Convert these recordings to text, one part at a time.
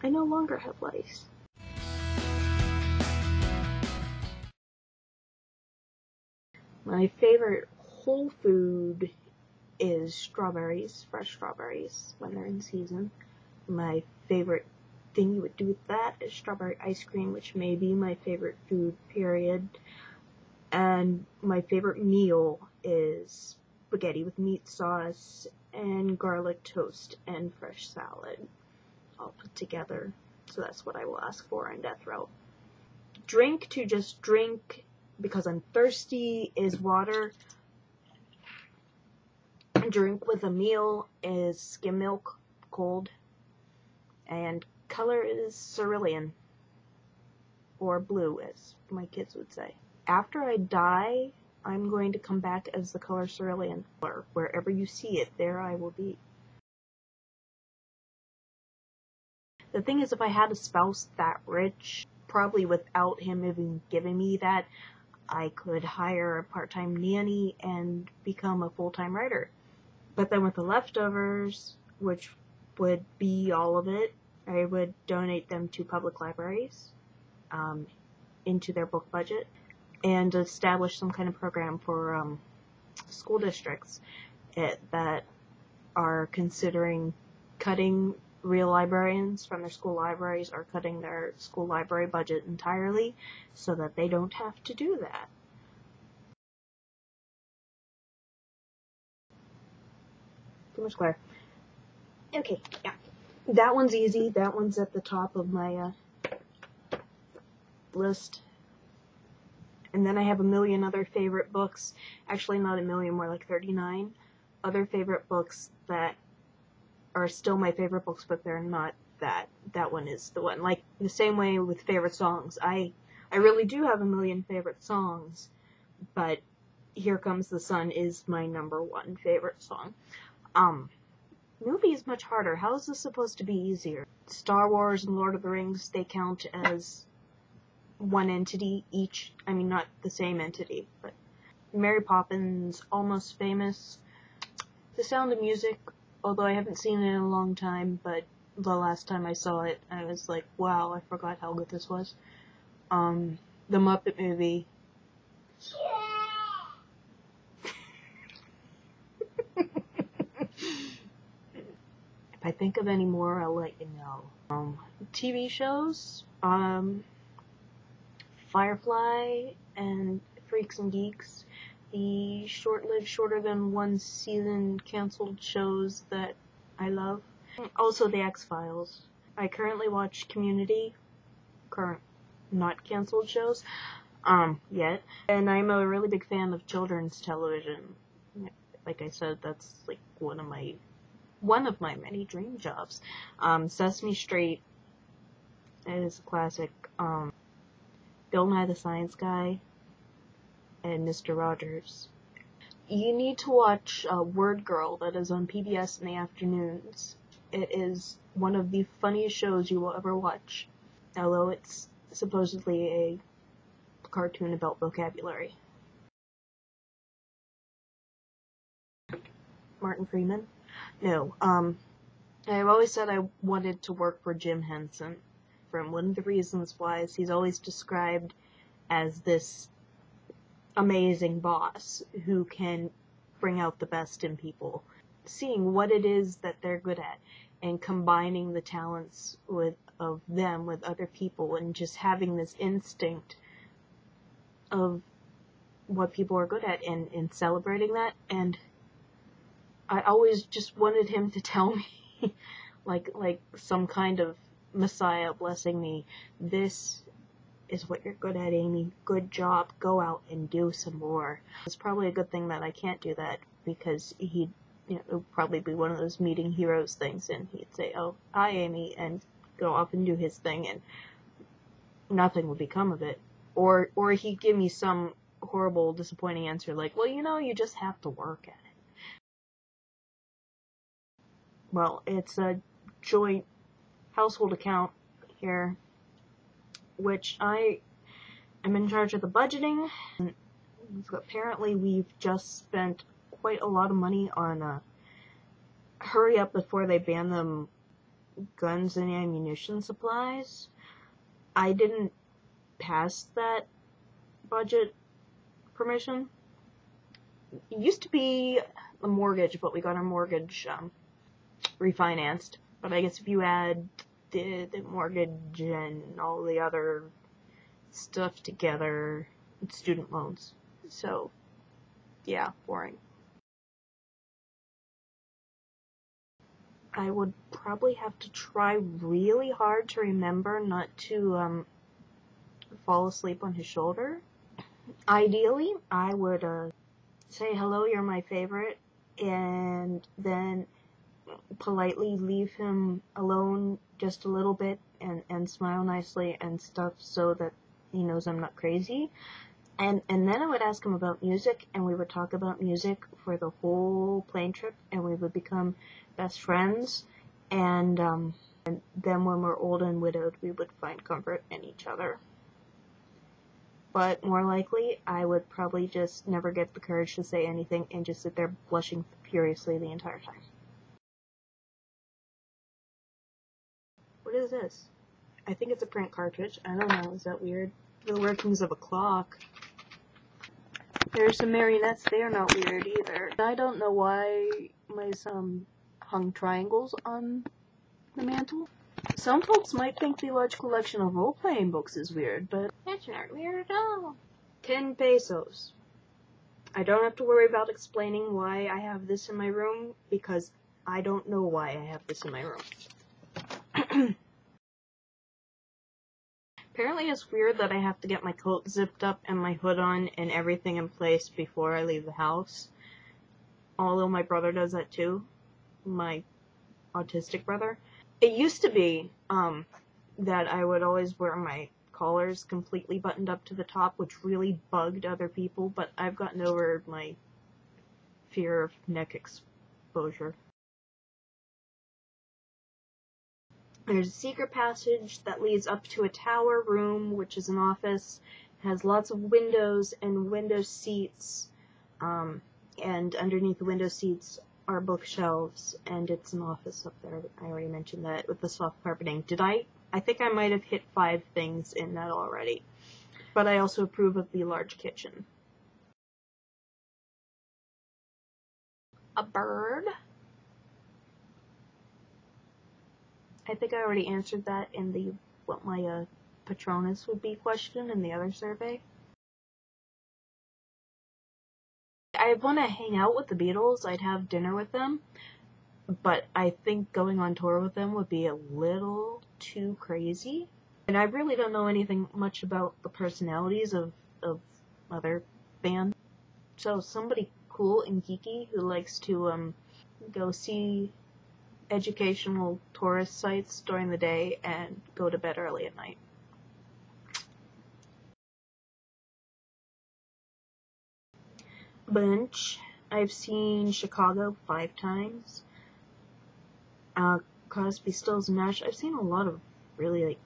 I no longer have lice. My favorite whole food is strawberries, fresh strawberries, when they're in season. My favorite thing you would do with that is strawberry ice cream, which may be my favorite food, period. And my favorite meal is spaghetti with meat sauce and garlic toast and fresh salad, all put together. So that's what I will ask for on death row. Drink to just drink because I'm thirsty is water. Drink with a meal is skim milk, cold. And color is cerulean, or blue, as my kids would say. After I die, I'm going to come back as the color cerulean. Wherever you see it, there I will be. The thing is, if I had a spouse that rich, probably without him even giving me that, I could hire a part-time nanny and become a full-time writer. But then with the leftovers, which would be all of it, I would donate them to public libraries, into their book budget, and establish some kind of program for school districts that are considering cutting real librarians from their school libraries or cutting their school library budget entirely so that they don't have to do that. Too much glare. Okay, yeah. That one's easy. That one's at the top of my list. And then I have a million other favorite books. Actually, not a million, more like 39 other favorite books that are still my favorite books, but they're not that. That one is the one. Like, the same way with favorite songs. I really do have a million favorite songs, but Here Comes the Sun is my #1 favorite song. Movie is much harder. How is this supposed to be easier? Star Wars and Lord of the Rings, they count as one entity each. I mean, not the same entity, but Mary Poppins, Almost Famous, The Sound of Music, although I haven't seen it in a long time, but the last time I saw it, I was like, wow, I forgot how good this was. The Muppet Movie. If I think of any more, I'll let you know. TV shows, Firefly and Freaks and Geeks, the short-lived, shorter than one season canceled shows that I love. Also the X-Files. I currently watch Community, not canceled shows, yet. And I'm a really big fan of children's television. Like I said, that's like one of my many dream jobs. Sesame Street is a classic. Bill Nye the Science Guy and Mr. Rogers. You need to watch Word Girl, that is on PBS in the afternoons. It is one of the funniest shows you will ever watch, although it's supposedly a cartoon about vocabulary. Martin Freeman? No. I've always said I wanted to work for Jim Henson. From one of the reasons why is he's always described as this amazing boss who can bring out the best in people, seeing what it is that they're good at and combining the talents of them with other people and just having this instinct of what people are good at and celebrating that. And I always just wanted him to tell me like some kind of Messiah blessing me, this is what you're good at, Amy. Good job. Go out and do some more. It's probably a good thing that I can't do that, because it would probably be one of those meeting heroes things, and he'd say, oh, hi, Amy, and go off and do his thing, and nothing would become of it. Or he'd give me some horrible, disappointing answer like, well, you just have to work at it. Well, it's a joint household account here, which I am in charge of the budgeting. Apparently we've just spent quite a lot of money on hurry up before they ban them guns and ammunition supplies. I didn't pass that budget permission. It used to be a mortgage, but we got our mortgage refinanced. But I guess if you add the mortgage and all the other stuff together, it's student loans. So, yeah, boring. I would probably have to try really hard to remember not to fall asleep on his shoulder. Ideally, I would say, hello, you're my favorite, and then politely leave him alone just a little bit and smile nicely and stuff so that he knows I'm not crazy. And then I would ask him about music, and we would talk about music for the whole plane trip, and we would become best friends. And then when we're old and widowed, we would find comfort in each other. But more likely, I would probably just never get the courage to say anything and just sit there blushing furiously the entire time. What is this? I think it's a print cartridge. I don't know. Is that weird? The workings of a clock. There's some marionettes. They are not weird either. I don't know why my son hung triangles on the mantle. Some folks might think the large collection of role-playing books is weird, but that's not weird at all. 10 pesos. I don't have to worry about explaining why I have this in my room, because I don't know why I have this in my room. Apparently it's weird that I have to get my coat zipped up and my hood on and everything in place before I leave the house. Although my brother does that too. My autistic brother. It used to be that I would always wear my collars completely buttoned up to the top, which really bugged other people, but I've gotten over my fear of neck exposure. There's a secret passage that leads up to a tower room, which is an office. It has lots of windows and window seats, and underneath the window seats are bookshelves, and it's an office up there. I already mentioned that, with the soft carpeting. I think I might have hit 5 things in that already. But I also approve of the large kitchen. A bird? I think I already answered that in the what my Patronus would be question in the other survey. I want to hang out with the Beatles. I'd have dinner with them. But I think going on tour with them would be a little too crazy. And I really don't know anything much about the personalities of other bands. So somebody cool and geeky who likes to go see educational tourist sites during the day and go to bed early at night. Bunch. I've seen Chicago 5 times. Crosby, Stills, and Nash. I've seen a lot of really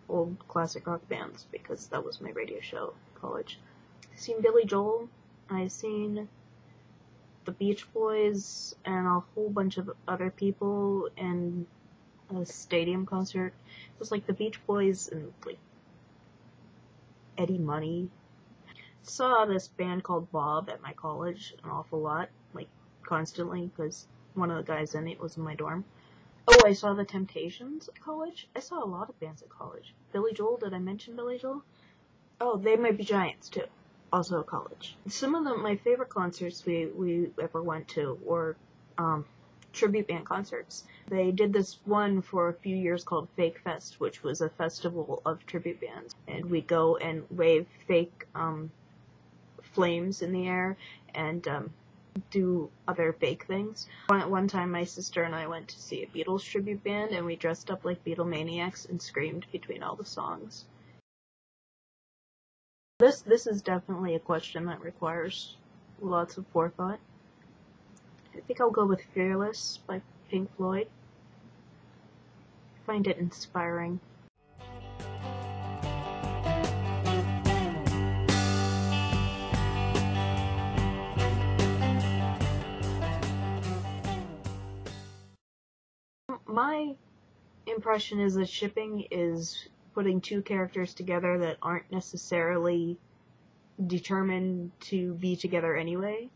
old classic rock bands because that was my radio show in college. I've seen Billy Joel. I've seen the Beach Boys and a whole bunch of other people in a stadium concert. It was like the Beach Boys and like Eddie Money. Saw this band called Bob at my college an awful lot, like constantly, because one of the guys in it was in my dorm. Oh, I saw the Temptations at college. I saw a lot of bands at college. Billy Joel, did I mention Billy Joel? Oh, They Might Be Giants too. Also at college. Some of my favorite concerts we ever went to were tribute band concerts. They did this one for a few years called Fake Fest, which was a festival of tribute bands. And we go and wave fake flames in the air and do other fake things. One time my sister and I went to see a Beatles tribute band, and we dressed up like Beatlemaniacs and screamed between all the songs. This is definitely a question that requires lots of forethought. I think I'll go with Fearless by Pink Floyd. I find it inspiring. my impression is that shipping is putting two characters together that aren't necessarily determined to be together anyway.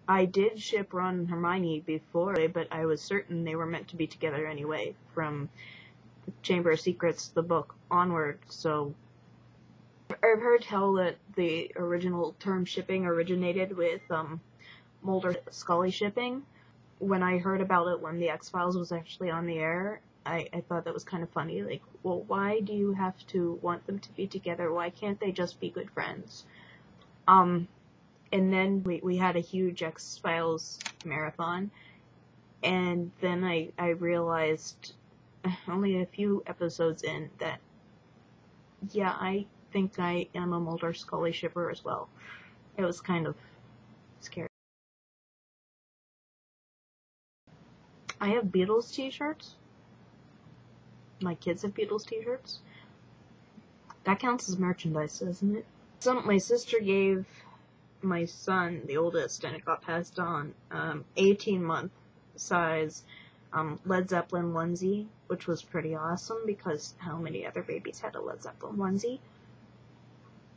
I did ship Ron and Hermione before, but I was certain they were meant to be together anyway, from Chamber of Secrets, the book, onward, so I've heard tell that the original term shipping originated with Mulder-Scully shipping. When I heard about it when the X-Files was actually on the air, I thought that was kind of funny. Like, well, why do you have to want them to be together? Why can't they just be good friends? And then we had a huge X-Files marathon, and then I realized, only a few episodes in, that, yeah, I think I am a Mulder-Scully shipper as well. It was kind of scary. I have Beatles t-shirts. My kids have Beatles t-shirts. That counts as merchandise, doesn't it? My sister gave my son, the oldest, and it got passed on, 18-month size Led Zeppelin onesie, which was pretty awesome because how many other babies had a Led Zeppelin onesie?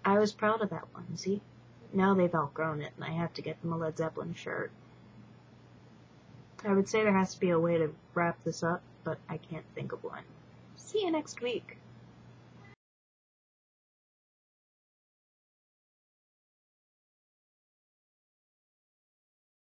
I was proud of that onesie. Now they've outgrown it, and I have to get them a Led Zeppelin shirt. I would say there has to be a way to wrap this up, but I can't think of one. See you next week.